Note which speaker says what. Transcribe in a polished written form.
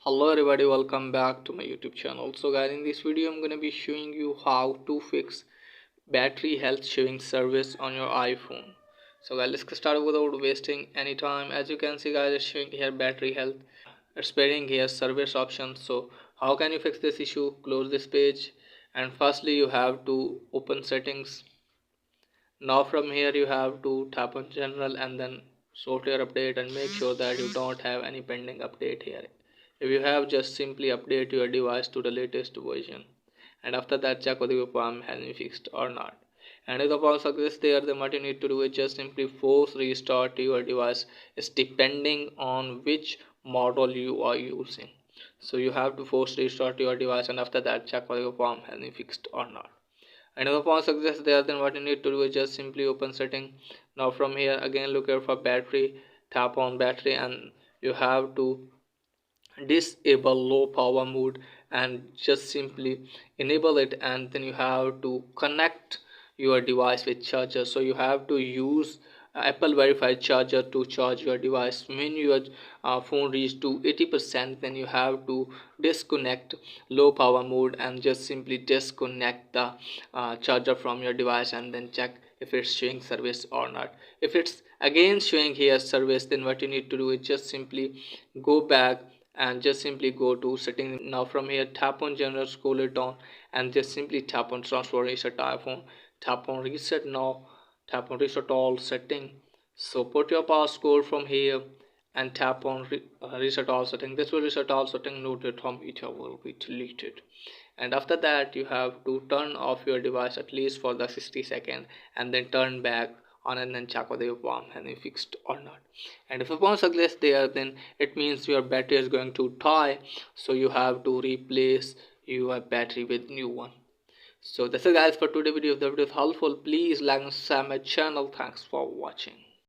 Speaker 1: Hello everybody, welcome back to my YouTube channel. So guys, in this video I'm gonna be showing you how to fix battery health showing service on your iPhone. So guys, let's get started without wasting any time. As you can see guys, it's showing here battery health. It's pairing here service options. So how can you fix this issue? Close this page, and firstly you have to open settings. Now from here you have to tap on general and then software update, and make sure that you don't have any pending update here. If you have, just simply update your device to the latest version, and after that check whether your problem has been fixed or not. And if the problem success there, then what you need to do is just simply force restart your device. It's depending on which model you are using. So you have to force restart your device, and after that check whether your problem has been fixed or not. And if upon success there, then what you need to do is just simply open setting. Now from here again look here for battery, tap on battery, and you have to disable low power mode and just simply enable it, and then you have to connect your device with charger. So you have to use Apple verified charger to charge your device. When your phone reach to 80%, then you have to disconnect low power mode and just simply disconnect the charger from your device, and then check if it's showing service or not. If it's again showing here service, then what you need to do is just simply go back and just simply go to setting. Now from here tap on general, scroll it down, and just simply tap on transfer reset iPhone, tap on reset now, tap on reset all setting. So put your passcode from here and tap on reset all setting. This will reset all setting, noted from each will be deleted. And after that you have to turn off your device at least for the 60 seconds, and then turn back on and then check whether your bomb has been fixed or not. And if a bomb success there, then it means your battery is going to die, so you have to replace your battery with new one. So that's it guys for today video. If the video is helpful, please like and subscribe my channel. Thanks for watching.